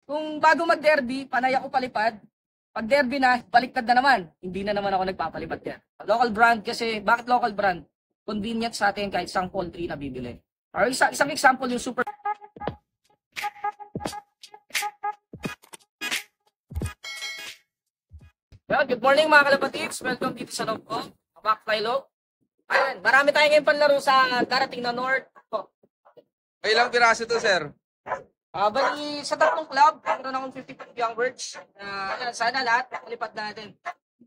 Kung bago mag-derby, panay ako palipad. Pag derby na, baliktad na naman. Hindi na naman ako nagpapalipad yan. Local brand kasi, bakit local brand? Convenient sa atin kahit isang poultry na bibili. Or isang example yung super... Well, good morning mga kalapatids. Welcome dito sa loob ko. Back Kylo. Ayan, marami tayo ngayon panlaro sa darating na North. Ilang piraso to, sir? Bali, sa tatlong club, meron akong 55 young birds. Ayan, sana lahat makalipad natin.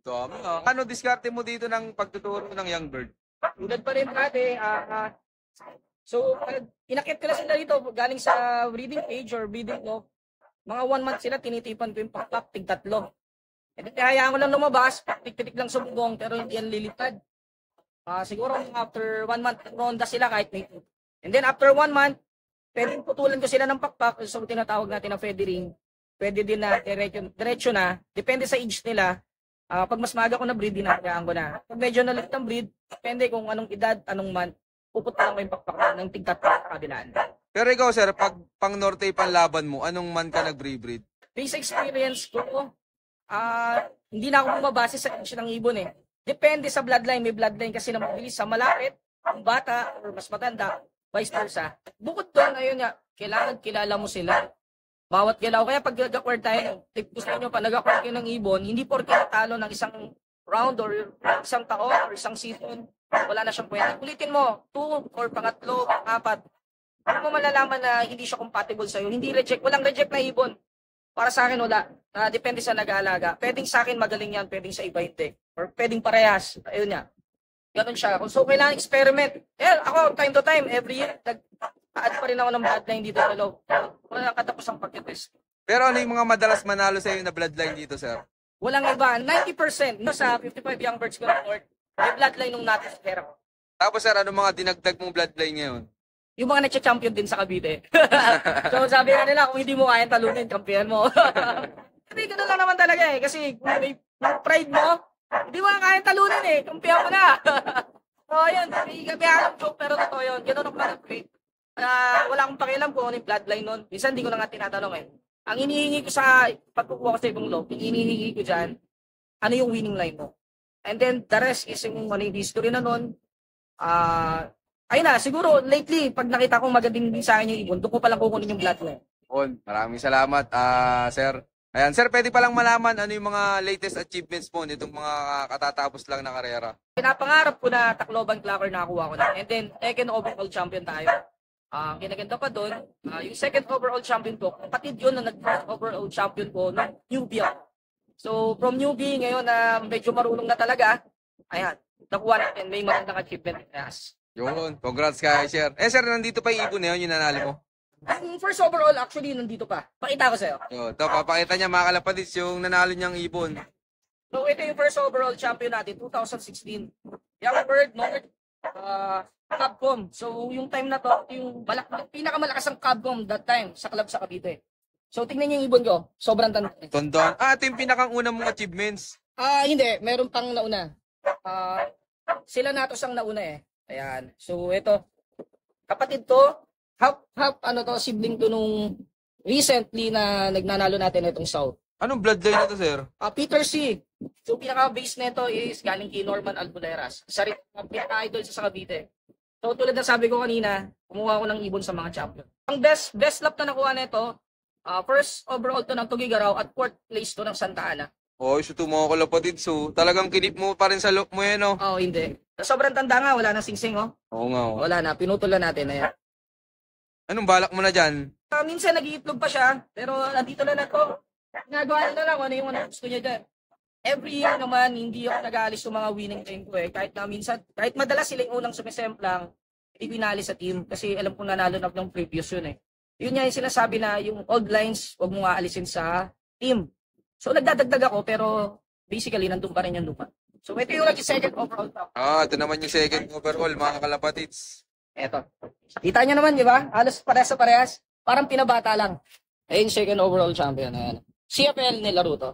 Dami, ah. Ano diskarte mo dito ng pagtuturo ng young bird? Tulad pa rin dati, so, inakit ko na sila dito galing sa breeding cage or breeding no. Mga 1 month sila, tinitipan ko yung pakpak, tig-tatlo. E hayaan ko lang lumabas, pitik-pitik lang sumbong, pero hindi yan lilipad. Siguro after 1 month, ronda sila kahit may 2. And then after 1 month, pwedeng putulan ko sila ng pakpak, so tinatawag natin na feathering. Pwede din na diretso na, depende sa age nila. Pag mas maaga ko na breed, dinakayaan ko na. Pag medyo nalit ang breed, depende kung anong edad, anong month, puputulan ko yung pakpak ng tig-tatlo sa kabilaan. Pero ikaw, sir, pag pang Norte panlaban mo, anong man ka nag-breed? Base experience ko, hindi na ako bumabase sa age ng ibon eh. Depende sa bloodline. May bloodline kasi na mabilis sa malapit, ang bata, or mas matanda, vice versa. Bukod doon, ayun nga, kailangan kilala mo sila. Bawat galaw. Kaya pag nag-acquire tayo, gusto nyo pa nag-acquire kayo ng ibon, hindi porke natalo ng isang round or isang taon or isang season, wala na siyang pwede. Ulitin mo, 2 or pangatlo, 4. Kung mo malalaman na hindi siya compatible sa'yo, hindi reject, walang reject na ibon. Para sa akin, wala. Depende sa nag-aalaga. Pwedeng sa akin magaling yan, pwedeng sa iba hindi. Or pwedeng parehas. Ayun nga. Ganun siya. So, kailangan experiment. Ako, time to time, every year, nag-add pa rin ako ng bloodline dito sa loob. Wala nang katapos ang pagkitest. Pero ano yung mga madalas manalo sa iyo na bloodline dito, sir? Walang iba. 90% no, sa 55 young birds ko na North, may bloodline nung natin sa pera ko. Tapos, sir, ano mga dinagdag mong bloodline ngayon? Yung mga nagcha-champion din sa Cavite. So sabi nga nila, kung hindi mo kayang talunin, kampihan mo. Hindi, gano'n lang naman talaga eh. Kasi kung may pride mo, hindi mo kayang talunin eh. Kampihan mo na. So yun, kapihan ng joke pero totoo yun. Gano'n ako mag-upgrade. Wala akong pakialam kung ano yung bloodline nun. Minsan hindi ko na nga tinatanong eh. Ang inihingi ko sa pagkukuha ko sa ibang loob, yung inihingi ko dyan, ano yung winning line mo. And then the rest is yung ano yung history na nun. Ayun na, siguro lately, pag nakita kong magandang din sa akin yung ibon, doon ko palang kukunin yung bloodline. Maraming salamat, sir. Ayan, sir, pwede palang malaman ano yung mga latest achievements mo nitong mga katatapos lang na karera. Pinapangarap ko na Tacloban Clacker nakakuha ko na. And then, second overall champion tayo. Kinaganda pa doon, yung second overall champion ko, kapatid yun na nag-first overall champion ko nung newbie ako. So, from newbie, ngayon na medyo marunong na talaga, ayan, nakuha natin, may magandang achievement. Yes. Yun, congrats kay sir. Sir, nandito pa yung ibon na yun, yung nanalo mo. Yung first overall, actually, nandito pa. Pakita ko sa'yo. Ito, papakita niya mga kalapatids yung nanalo niyang ibon. So, ito yung first overall champion natin, 2016. Young bird, North, Cabcom. So, yung time na to, yung pinakamalakas ang Cabcom that time sa club sa Cavite. So, tingnan niyo yung ibon ko. Sobrang tanda. Tondon. Ito yung pinakang unang mong achievements. Hindi. Meron pang nauna. Sila natos ang nauna eh. Ayan. So, ito. Kapatid to, sibling to nung recently na nagnanalo natin itong South. Anong bloodline na to, sir? Peter C. So, pinaka-base nito is galing kay Norman Albuleras. Isa rin ang pinaka-idol sa Cavite. So, tulad na sabi ko kanina, kumuha ko ng ibon sa mga champion. Ang best lap na nakuha nito, first overall to ng Tugigaraw at 4th place to ng Santa Ana. So mga kalapatid, so talagang kinip mo pa rin sa look mo yan, no? Hindi. Sobrang tanda nga, wala nang singsing, oh. Oo nga, oh. Wala na, pinutulan natin, ayan. Anong balak mo na dyan? Minsan nag-iitlog pa siya, pero nandito na to. Nagawa na lang, ano yung gusto niya dyan. Every year naman, hindi ako nag-aalis yung mga winning team ko eh. Kahit madalas sila yung unang sumisemplang, hindi pinali sa team kasi alam kong nanalo na ng previous yun eh. Yun nga yung sinasabi na yung old lines, huwag mo nga alisin sa team. So nagdadagdag ako pero basically nandun pa rin yung lupa. So ito yung second overall top. Ito naman yung second overall mga kalapatids. Ito. Kita nyo naman, di ba? Halos parehas sa parehas. Parang pinabata lang. Ayun, second overall champion. Ayan. CFL nilaro to.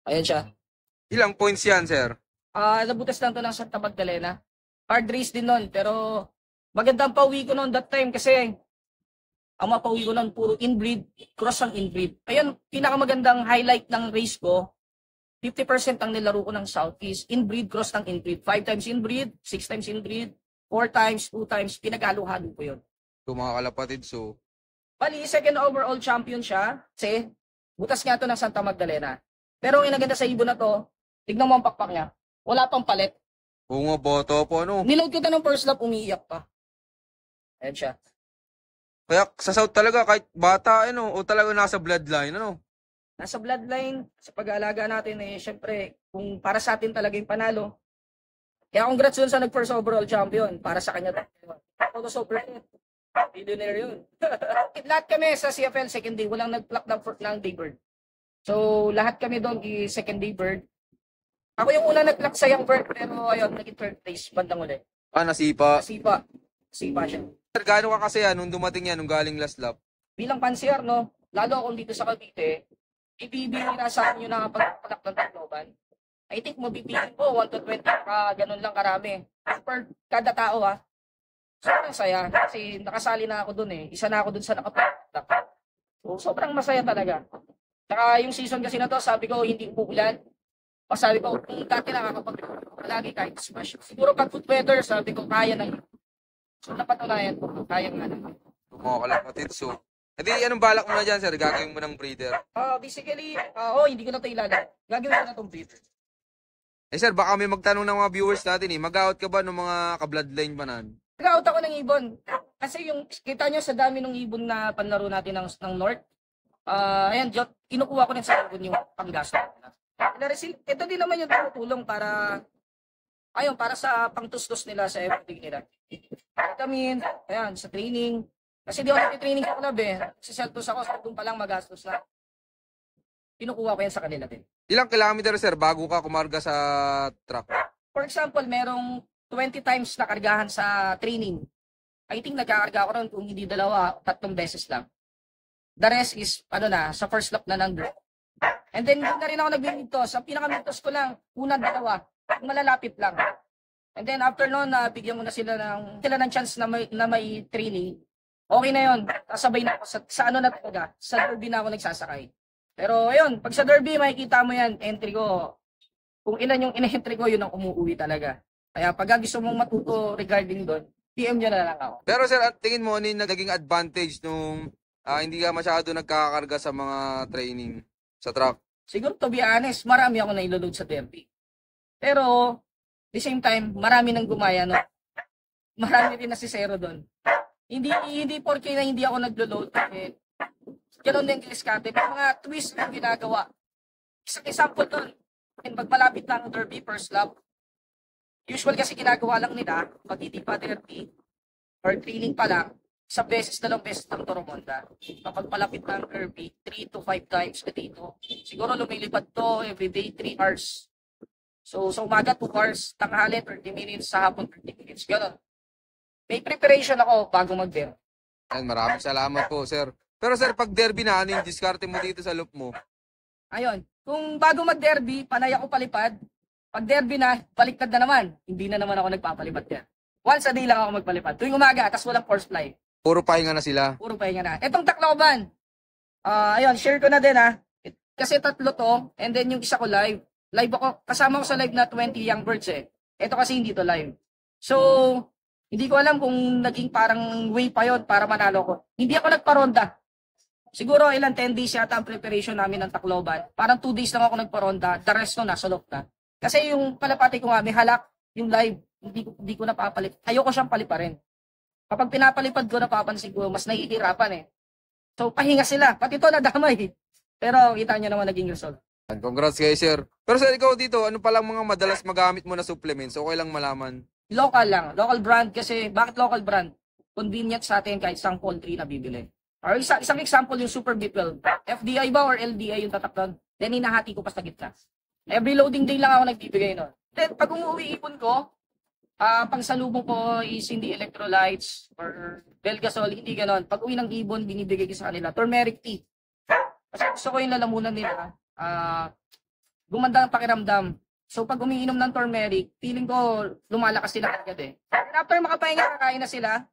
Ayan siya. Ilang points yan, sir? Nabutas lang to ng Santa Magdalena. Hard race din nun. Pero magandang pauwi ko noon that time kasi Ang mapauwi ko nun, puro inbreed, cross ang inbreed. Ayun, pinakamagandang highlight ng race ko, 50% ang nilaro ko ng South is inbreed, cross ng inbreed. 5 times inbreed, 6 times inbreed, 4 times, 2 times, pinag-halo-halo ko yun. So mga kalapatid, so Bali, second overall champion siya, kasi butas nga to ng Santa Magdalena. Pero ang inaganda sa ibon na to, tignan mo ang pakpak niya, wala pang palit. oo nga, bata po, ano. Niload ko na ng first lap, umiiyak pa. Ayan siya. Kaya sa South talaga, kahit bata, ano, o talaga nasa bloodline, ano. Nasa bloodline, sa pag-aalaga natin, syempre, kung para sa atin talaga yung panalo. Kaya congrats yun sa nag-first overall champion. Para sa kanya, ako to super billionaire yun. Lahat kami sa CFL second day, walang nag-pluck ng daybird. So, lahat kami doon second day bird. Ako yung una nag-pluck sa young bird, pero ayun, naging third place, bandang uli. Nasipa. Sipa siya. Sir, gaano ka kasi nung dumating yan, nung galing last lap? Bilang pansier, no, lalo akong dito sa Cavite, ibibigay sa akin yung nakapagpalak ng Tacloban. I think mabibigyan ko 1 to 20 ka, ganun lang karami. Per kada tao sobrang saya kasi nakasali na ako dun Isa na ako dun sa nakapalak. So sobrang masaya talaga. Saka yung season kasi na to, sabi ko hindi umuulan. Sabi ko, kung dati nakakapag lagi kahit smash. Siguro pag good weather, sabi ko kaya na yun. So napatunayan ko, kaya nga naman. Mga kalapatid, so. Hindi, anong balak mo na dyan, sir? Gagawin mo ng breeder? Basically, hindi ko na ito ilala. Gagawin ko na itong breeder. Sir, baka may magtanong ng mga viewers natin mag-out ka ba ng mga ka-bloodline ba nan? Nag-out ako ng ibon. Kasi yung, kita nyo sa dami ng ibon na panlaro natin ng North, ayan, kinukuha ko rin sa ibon yung panggasto. Ito din naman yung tumutulong para sa pangtustos nila sa everything nila. Vitamin, ayan, sa training. Kasi di ako nag-training sa club Sa seltos ako, sa doon pa lang magastos na. Kinukuha ko yan sa kanila din. Ilang kilometer, sir, bago ka kumarga sa truck? For example, merong 20 times na kargahan sa training. I think nagkakarga ako ron kung hindi 2, 3 beses lang. The rest is, sa first lap na ng dirt. And then, hindi na rin ako nag-mintos. Ang pinaka-mintos ko lang, 1, 2, malalapit lang. And then, after noon, bigyan mo na sila ng chance na may training. Okay na yun. Kasabay na ako sa ano na talaga. Sa derby na ako nagsasakay. Pero, ayun, pag sa derby, makikita mo yan, entry ko. Kung ilan yung in-entry ko, yun ang umuwi talaga. Kaya pag gusto mong matuto regarding doon, PM nyo na lang ako. Pero sir, at tingin mo, ano yung naging advantage nung hindi ka masyado nagkakakarga sa mga training sa truck? Siguro, to be honest, marami ako na iloload sa derby. Pero, the same time, marami nang gumaya, no? Marami rin na si Zero doon. Hindi porke na hindi ako naglo-load. Ganoon din kay Scate. May mga twist na ginagawa. Isang example doon. Pag malapit na ang derby, first lap, usual kasi ginagawa lang nila, pag hindi pa derby, or training pa lang, 1 beses, 2 beses ng Toromonda. Kapag palapit na ang derby, 3 to 5 times na dito. Siguro lumilipad to everyday 3 hours. So, sa umaga 2 hours, tanghali 30 minutes, sa hapon 30 minutes. Ganoon. May preparation ako bago mag-derby. Maraming salamat po, sir. Pero sir, pag derby na, ano yung diskarte mo dito sa loop mo? Ayun. Kung bago mag-derby, panay ako palipad. Pag derby na, baliktad na naman. Hindi na naman ako nagpapalipad yan. Once a day lang ako magpalipad. Tuwing umaga, tas walang force fly. Puro pahinga na sila. Puro pahinga na. Etong Tacloban. Ayun, share ko na din Kasi 3 to, and then yung isa ko live. Live ako, kasama ko sa live na 20 young birds Ito kasi hindi to live. So, hindi ko alam kung naging parang way pa yon para manalo ko. Hindi ako nagparonda. Siguro ilang 10 days yata ang preparation namin ng Tacloban. Parang 2 days lang ako nagparonda. The rest no, nasa loob na. Kasi yung palapati ko may halak, yung live, hindi ko napapalit. Ayoko siyang paliparin. Kapag pinapalipad ko, napapansin ko, mas nahihirapan So, pahinga sila. Pati ito nadamay. Pero kita niyo naman naging result. Congrats kay sir. Pero sir, ikaw dito, ano palang mga madalas magamit mo na supplements? Okay lang malaman. Local lang. Local brand kasi, bakit local brand? Convenient sa atin kahit isang poultry na bibili. Or isang example yung Super B12. FDI ba or LDI yung tatakton? Then hinahati ko pa sa gitna. Every loading day lang ako nagbibigay nun. Then pag umuwi ipon ko, pang salubong ko is hindi electrolytes or Belgasol, hindi ganon. Pag uwi ng ibon, binibigay ko sa kanila turmeric tea. Kasi gusto ko yung lalamunan nila. Gumanda ang pakiramdam. So pag umiinom ng turmeric, feeling ko lumalakas sila agad And after makapahinga, kakain na sila.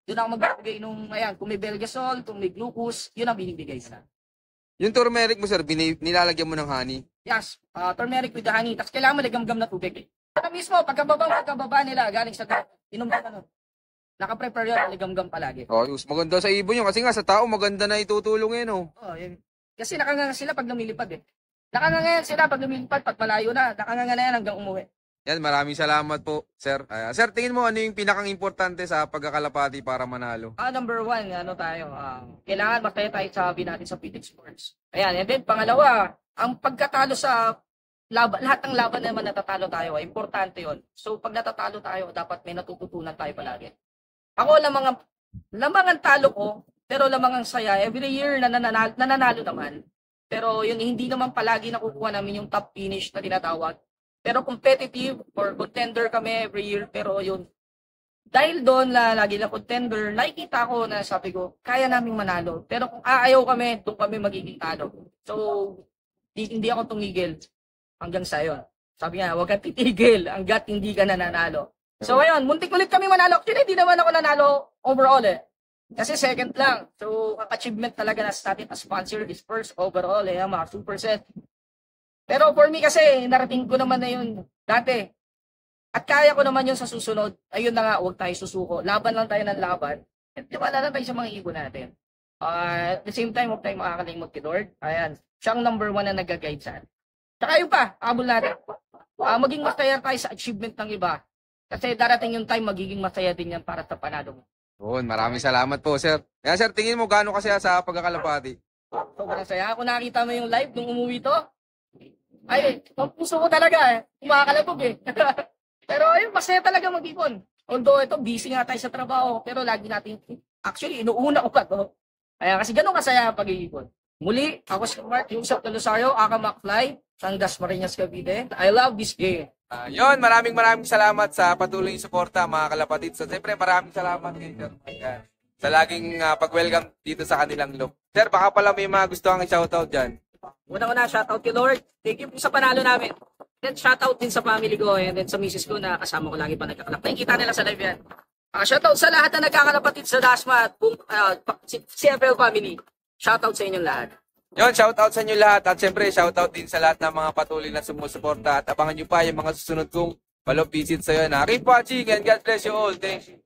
Doon ako magbibigay nung, ayan, kung may Belgasol, kung may glucose, yun ang binibigay sa. Yung turmeric mo, sir, nilalagyan mo ng honey. Yes, turmeric with the honey. Tapos kailangan mo nagam-gam na tubig. Saka mismo, pagkababa nila, galing sa inom na ano. Naka-prepare yun, nagam-gam palagi. Oh, maganda sa ibon yun. Kasi nga sa tao, maganda na itutulong yun, oh. Oh, yun. Kasi nakanganga sila pag lumilipad eh. Nakanganga yan sila pag lumilipad, pag malayo na. Nakanganga na yan hanggang umuwi. Yan, maraming salamat po, sir. Sir, tingin mo ano yung pinakang importante sa pagkakalapati para manalo? Number one, ano tayo, kailangan masaya tayo sa hobby natin sa PTX Sports. Ayan, and then pangalawa, ang pagkatalo sa laban, lahat ng laban naman natatalo tayo, importante yon. So pag natatalo tayo, dapat may natututunan tayo palagi. Ako, lamang ang talo ko, pero lamang ang saya. Every year, nananalo naman. Pero yun, hindi naman palagi nakukuha namin yung top finish na tinatawag. Pero competitive or contender kami every year. Pero yun, dahil doon na lagi na contender, nakikita ko na sabi ko, kaya naming manalo. Pero kung aayaw kami, doon kami magiging talo. So, hindi ako tumigil hanggang sa yun. Sabi nga, huwag kang titigil hanggat hindi ka nananalo. So, ayun, muntik ulit kami manalo. Actually, hindi naman ako nanalo overall eh. Kasi second lang. So, ang achievement talaga na sa atin as sponsor is first overall eh, mga 2%. Pero for me kasi, narating ko naman na yun dati. At kaya ko naman yun sa susunod. Ayun na nga, huwag tayo susuko. Laban lang tayo ng laban. At tiwala lang tayo sa mga ibon natin. At the same time, huwag tayong makakalimot kay Lord. Ayan, siyang number 1 na nag-guide saan. Tsaka yun pa, abol natin. Maging masaya tayo sa achievement ng iba. Kasi darating yung time, magiging masaya din yan para sa panalo mo. Yun, maraming salamat po, sir. Kaya, sir, tingin mo gaano kasi sa pagkakalapati? Sobrang saya. Kung nakita mo yung live nung umuwi to, ay, ang puso ko talaga eh. Kumakalabog eh. Pero ayun, masaya talaga mag-ipon. Although ito, busy nga tayo sa trabaho, pero lagi natin, actually, inuuna ko pa to. Kaya kasi ganun kasaya ang pag-iipon. Muli, ako si Mark, yung sa Tolosario, Aka McFly, Sandas Marinas Cavite. I love this game. Yun, maraming salamat sa patuloy yung suporta, mga kalapatid. So, siyempre, maraming salamat kay sir. Ayan. Sa laging pag-welcome dito sa kanilang look. Sir, baka pala may mga gusto kang i-shoutout dyan. Una-una, shoutout kay Lord. Thank you po sa panalo namin. Then, shoutout din sa family ko and then sa misis ko na kasama ko lagi pa nagkakalap. Nakikita nila sa live yan. Shoutout sa lahat na nagkakalapatid sa Dasma at CFL family. Shoutout sa inyong lahat. Yun, shoutout sa inyo lahat. At syempre, shoutout din sa lahat ng mga patuloy na sumusuporta. At abangan nyo pa yung mga susunod kong follow visit sa iyo na keep watching and God bless you all. Thank you.